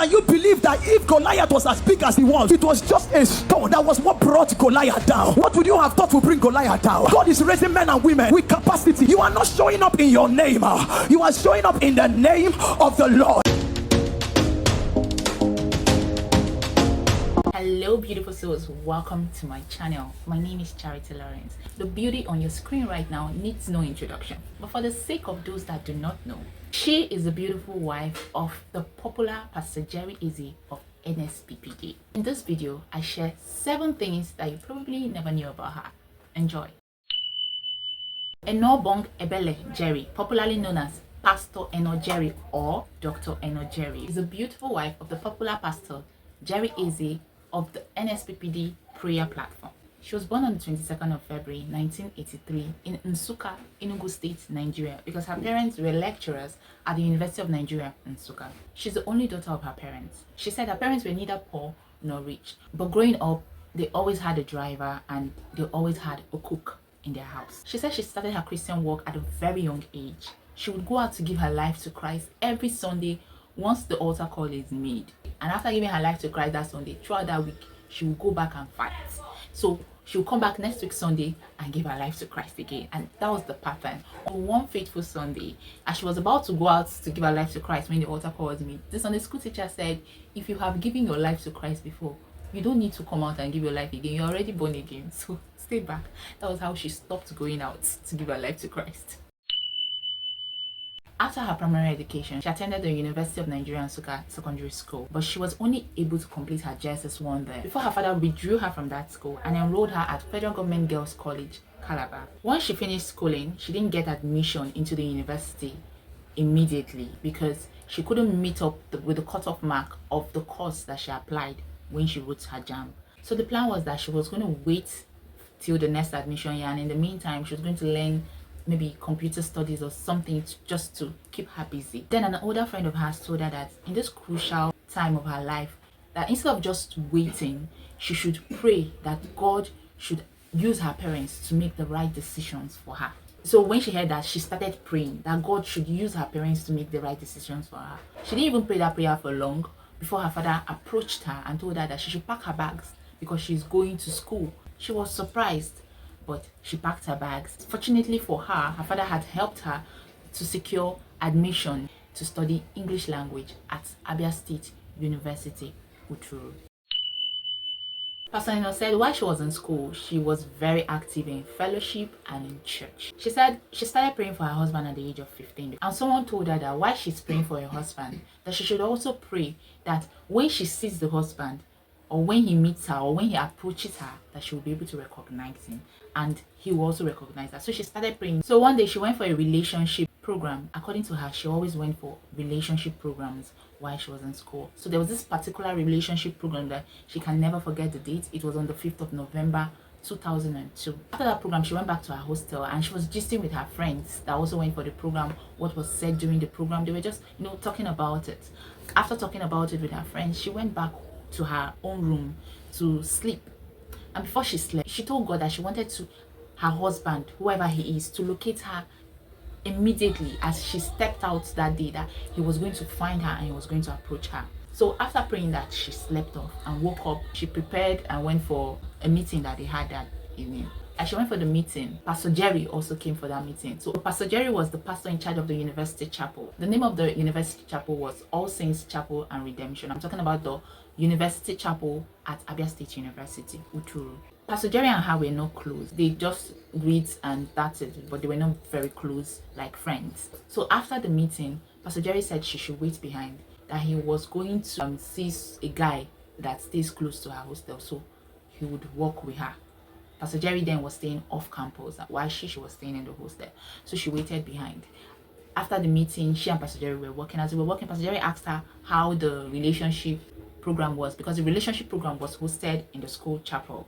Can you believe that if Goliath was as big as he was, it was just a stone that was what brought Goliath down? What would you have thought would bring Goliath down? God is raising men and women with capacity. You are not showing up in your name. You are showing up in the name of the Lord. Hello beautiful souls, welcome to my channel. My name is Charity Lawrence. The beauty on your screen right now needs no introduction, but for the sake of those that do not know, she is the beautiful wife of the popular Pastor Jerry of nsppd. In this video, I share 7 things that you probably never knew about her. Enjoy. Eno Jerry, popularly known as Pastor Eno Jerry or Dr. Eno Jerry, is a beautiful wife of the popular Pastor Jerry of the nsppd prayer platform. She was born on the 22nd of February 1983 in Nsukka, Enugu State, Nigeria, because her parents were lecturers at the University of Nigeria, Nsukka. She's the only daughter of her parents. She said her parents were neither poor nor rich, but growing up, they always had a driver and they always had a cook in their house. She said she started her Christian work at a very young age. She would go out to give her life to Christ every Sunday once the altar call is made. And after giving her life to Christ that Sunday, throughout that week, she will go back and fight. So she will come back next week Sunday and give her life to Christ again. And that was the pattern. On one faithful Sunday, as she was about to go out to give her life to Christ when the altar call was made, the Sunday school teacher said, if you have given your life to Christ before, you don't need to come out and give your life again. You're already born again. So stay back. That was how she stopped going out to give her life to Christ. After her primary education, she attended the University of Nigeria Nsukka Secondary School, but she was only able to complete her JSS1 there before her father withdrew her from that school and enrolled her at Federal Government Girls College, Calabar. Once she finished schooling, she didn't get admission into the university immediately because she couldn't meet up with the cutoff mark of the course that she applied when she wrote her JAMB. So the plan was that she was going to wait till the next admission year, and in the meantime, she was going to learn maybe computer studies or something just to keep her busy. Then an older friend of hers told her that in this crucial time of her life, that instead of just waiting, she should pray that God should use her parents to make the right decisions for her. So when she heard that, she started praying that God should use her parents to make the right decisions for her. She didn't even pray that prayer for long before her father approached her and told her that she should pack her bags because she's going to school. She was surprised, but she packed her bags. Fortunately for her, her father had helped her to secure admission to study English language at Abia State University, Uturu. Pastor Eno said while she was in school, she was very active in fellowship and in church. She said she started praying for her husband at the age of 15. And someone told her that while she's praying for her husband, that she should also pray that when she sees the husband, or when he meets her, or when he approaches her, that she will be able to recognize him and he will also recognize her. So she started praying. So one day she went for a relationship program. According to her, she always went for relationship programs while she was in school. So there was this particular relationship program that she can never forget the date. It was on the 5th of November 2002. After that program, she went back to her hostel and she was gisting with her friends that also went for the program, what was said during the program. They were just, talking about it. After talking about it with her friends, she went back to her own room to sleep. And before she slept, she told God that she wanted her husband, whoever he is, to locate her immediately as she stepped out that day, that he was going to find her and he was going to approach her. So after praying that, she slept off and woke up. She prepared and went for a meeting that they had that evening. As she went for the meeting, Pastor Jerry also came for that meeting. So Pastor Jerry was the pastor in charge of the university chapel. The name of the university chapel was All Saints Chapel and Redemption. I'm talking about the University Chapel at Abia State University, Uturu. Pastor Jerry and her were not close. They just greet and that's it, but they were not very close, like friends. So after the meeting, Pastor Jerry said she should wait behind, that he was going to see a guy that stays close to her hostel, so he would walk with her. Pastor Jerry then was staying off campus while she was staying in the hostel. So she waited behind. After the meeting, she and Pastor Jerry were walking. As they were walking, Pastor Jerry asked her how the relationship program was, because the relationship program was hosted in the school chapel.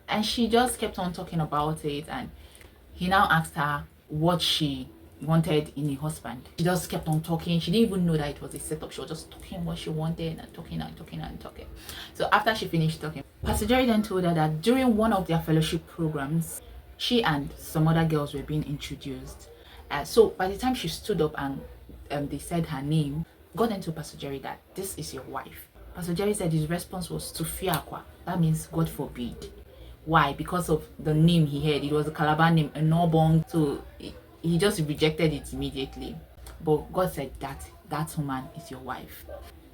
And she just kept on talking about it, and he now asked her what she wanted in a husband. She just kept on talking. She didn't even know that it was a setup. She was just talking what she wanted and talking and talking and talking. So after she finished talking, Pastor Jerry then told her that during one of their fellowship programs, she and some other girls were being introduced. So by the time she stood up and they said her name, God then told Pastor Jerry that this is your wife. Pastor Jerry said his response was to fear aqua. That means God forbid. Why? Because of the name he had. It was a Calabar name, a Norbong. So he just rejected it immediately. But God said that woman is your wife.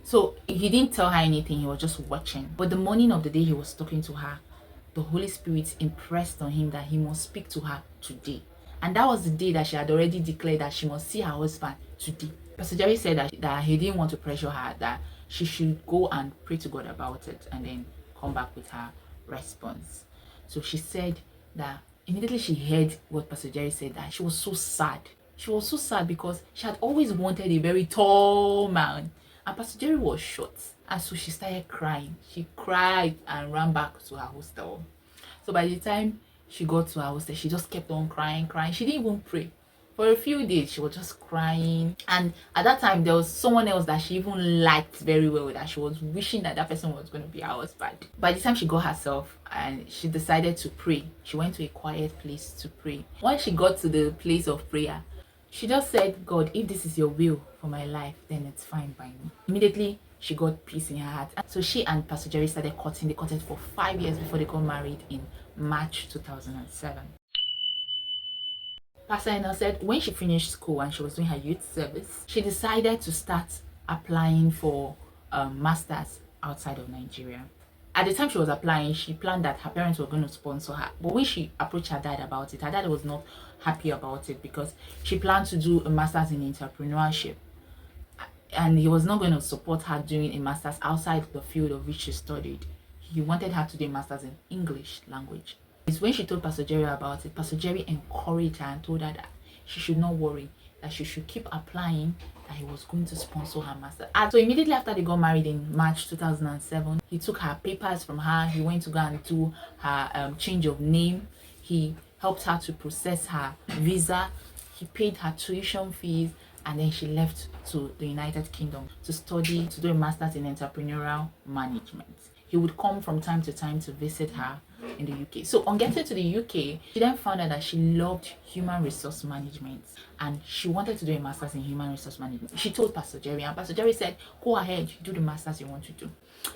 So he didn't tell her anything. He was just watching. But the morning of the day he was talking to her, the Holy Spirit impressed on him that he must speak to her today. And that was the day that she had already declared that she must see her husband today. Pastor Jerry said that he didn't want to pressure her, that she should go and pray to God about it and then come back with her response. So she said that immediately she heard what Pastor Jerry said, that she was so sad. She was so sad because she had always wanted a very tall man. And Pastor Jerry was short. And so she started crying. She cried and ran back to her hostel. So by the time she got to her hostel, she just kept on crying. She didn't even pray. For a few days, she was just crying. And at that time, there was someone else that she even liked very well, that she was wishing that person was going to be her husband. By the time she got herself and she decided to pray, she went to a quiet place to pray. Once she got to the place of prayer, she just said, God, if this is your will for my life, then it's fine by me. Immediately, she got peace in her heart. So she and Pastor Jerry started courting. They courted for 5 years before they got married in March 2007. Pastor Eno said when she finished school and she was doing her youth service, she decided to start applying for masters outside of Nigeria. At the time she was applying, she planned that her parents were going to sponsor her. But when she approached her dad about it, her dad was not happy about it because she planned to do a master's in entrepreneurship. And he was not going to support her doing a master's outside the field of which she studied. He wanted her to do a master's in English language. It's when she told Pastor Jerry about it, Pastor Jerry encouraged her and told her that she should not worry, that she should keep applying, that he was going to sponsor her master. And so immediately after they got married in March 2007, he took her papers from her. He went to go and do her change of name. He helped her to process her visa. He paid her tuition fees. And then she left to the United Kingdom to study, to do a master's in entrepreneurial management. He would come from time to time to visit her in the UK. So on getting to the UK, she then found out that she loved human resource management and she wanted to do a master's in human resource management. She told Pastor Jerry, and Pastor Jerry said, go ahead, do the master's you want to do.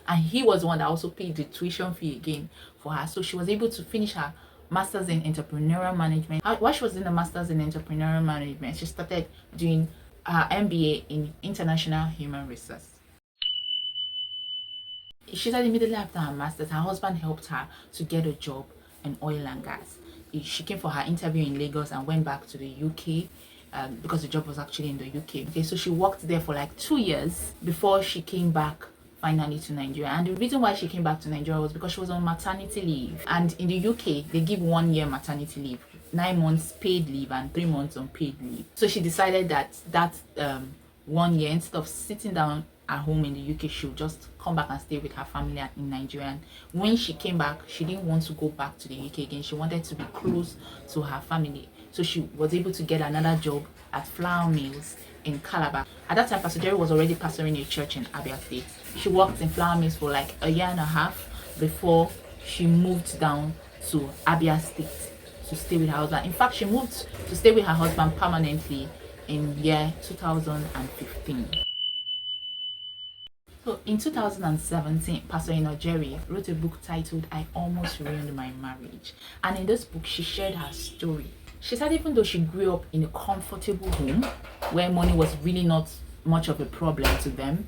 And he was the one that also paid the tuition fee again for her. So she was able to finish her master's in entrepreneurial management. While she was doing the master's in entrepreneurial management, she started doing her MBA in international human resource. She said immediately after her master's, her husband helped her to get a job in oil and gas. She came for her interview in Lagos and went back to the UK because the job was actually in the UK. Okay, so she worked there for like 2 years before she came back finally to Nigeria. And the reason why she came back to Nigeria was because she was on maternity leave. And in the UK, they give 1 year maternity leave, 9 months paid leave and 3 months unpaid leave. So she decided that 1 year, instead of sitting down at home in the UK, she would just come back and stay with her family in Nigeria. And when she came back, she didn't want to go back to the UK again. She wanted to be close to her family. So she was able to get another job at flour mills in Calabar. At that time, Pastor Jerry was already pastoring a church in Abia State. She worked in flour mills for like a year and a half before she moved down to Abia State to stay with her husband. In fact, she moved to stay with her husband permanently in year 2015. So in 2017, Pastor Eno Jerry wrote a book titled I Almost Ruined My Marriage. And in this book, she shared her story. She said even though she grew up in a comfortable home where money was really not much of a problem to them,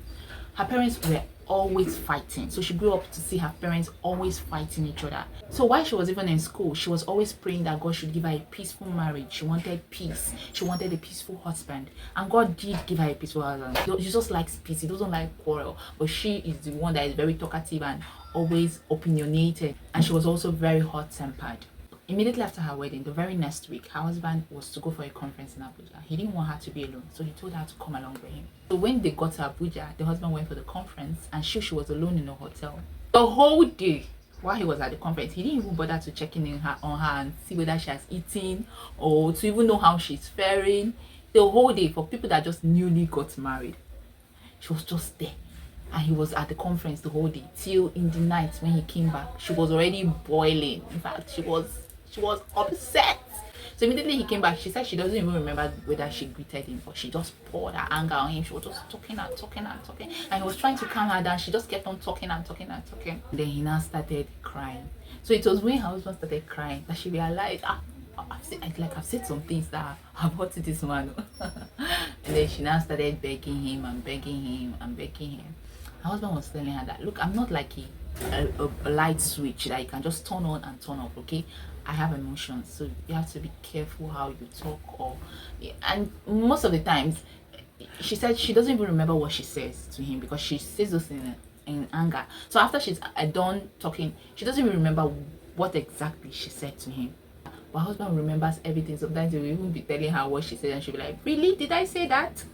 her parents were always fighting. So she grew up to see her parents always fighting each other. So while she was even in school, she was always praying that God should give her a peaceful marriage. She wanted peace. She wanted a peaceful husband. And God did give her a peaceful husband. She just likes peace. He doesn't like quarrel. But she is the one that is very talkative and always opinionated. And she was also very hot-tempered. Immediately after her wedding, the very next week, her husband was to go for a conference in Abuja. He didn't want her to be alone, so he told her to come along with him. So when they got to Abuja, the husband went for the conference and she was alone in a hotel. The whole day while he was at the conference, he didn't even bother to check in on her and see whether she has eaten or to even know how she's faring. The whole day, for people that just newly got married, she was just there. And he was at the conference the whole day till in the night when he came back. She was already boiling. In fact, she was upset. So immediately he came back, she said she doesn't even remember whether she greeted him, but she just poured her anger on him. She was just talking and talking and talking, and he was trying to calm her down. She just kept on talking and talking and talking. Then he now started crying. So it was when her husband started crying that she realized, I've said some things that have hurt this man. And then she now started begging him and begging him and begging him. Her husband was telling her that, look, I'm not like a light switch that you can just turn on and turn off, okay? I have emotions, so you have to be careful how you talk. And most of the times, she said she doesn't even remember what she says to him because she says those in anger. So after she's done talking, she doesn't even remember what exactly she said to him. But her husband remembers everything. Sometimes he will even be telling her what she said, and she'll be like, really? Did I say that?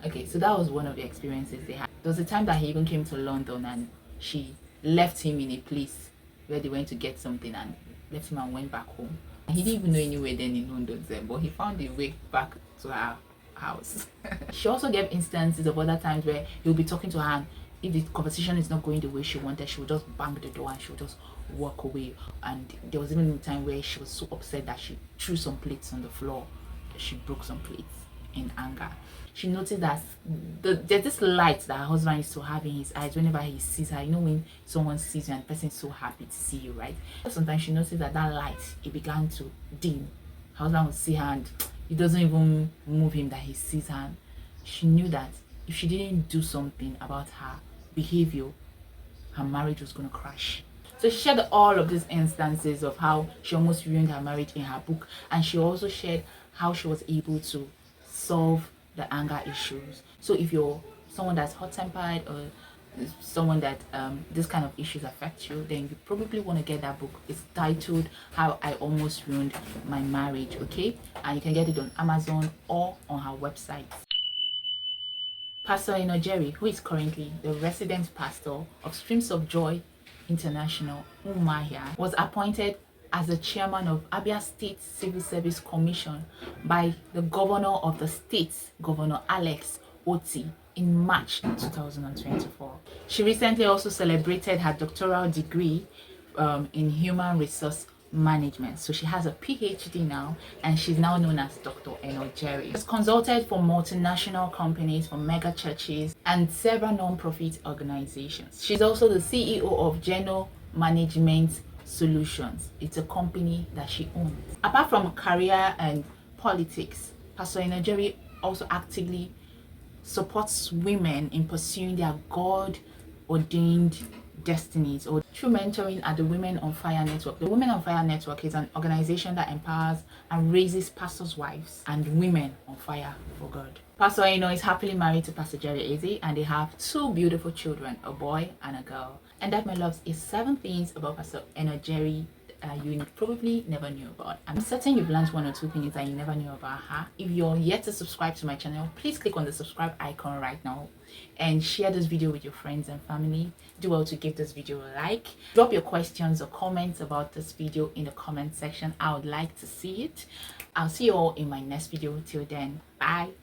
Okay, so that was one of the experiences they had. There was a time that he even came to London and she left him in a place where they went to get something and left him and went back home. And he didn't even know anywhere then in London then, but he found a way back to her house. She also gave instances of other times where he'll be talking to her, and if the conversation is not going the way she wanted, she would just bang the door and she would just walk away. And there was even a time where she was so upset that she threw some plates on the floor. She broke some plates in anger. She noticed that there's this light that her husband used to have in his eyes whenever he sees her. You know, when someone sees you and the person is so happy to see you, right? Sometimes she noticed that light, it began to dim. Her husband would see her and it doesn't even move him that he sees her. She knew that if she didn't do something about her behavior, her marriage was going to crash. So she shared all of these instances of how she almost ruined her marriage in her book, and she also shared how she was able to solve the anger issues. So if you're someone that's hot-tempered or someone that this kind of issues affect you, then you probably want to get that book. It's titled How I Almost Ruined My Marriage, okay? And you can get it on Amazon or on her website. Pastor Eno Jerry, who is currently the resident pastor of Streams of Joy International, Umuahia, was appointed as the chairman of Abia State Civil Service Commission by the governor of the state, Governor Alex Oti, in March 2024. She recently also celebrated her doctoral degree in human resource management. So she has a PhD now, and she's now known as Dr. Eno Jerry. She's consulted for multinational companies, for mega churches, and several non-profit organizations. She's also the CEO of Geno Management Solutions. It's a company that she owns. Apart from career and politics, Pastor Eno Jerry also actively supports women in pursuing their God-ordained destinies, or through mentoring at the Women on Fire Network. The Women on Fire Network is an organization that empowers and raises pastors' wives and women on fire for God. Pastor Eno is happily married to Pastor Jerry Eze, and they have 2 beautiful children, a boy and a girl. And that, my loves, is 7 things about Pastor Eno Jerry you probably never knew about. I'm certain you've learned 1 or 2 things that you never knew about her. If you're yet to subscribe to my channel, please click on the subscribe icon right now and share this video with your friends and family. Do well to give this video a like. Drop your questions or comments about this video in the comment section. I would like to see it. I'll see you all in my next video. Till then, bye.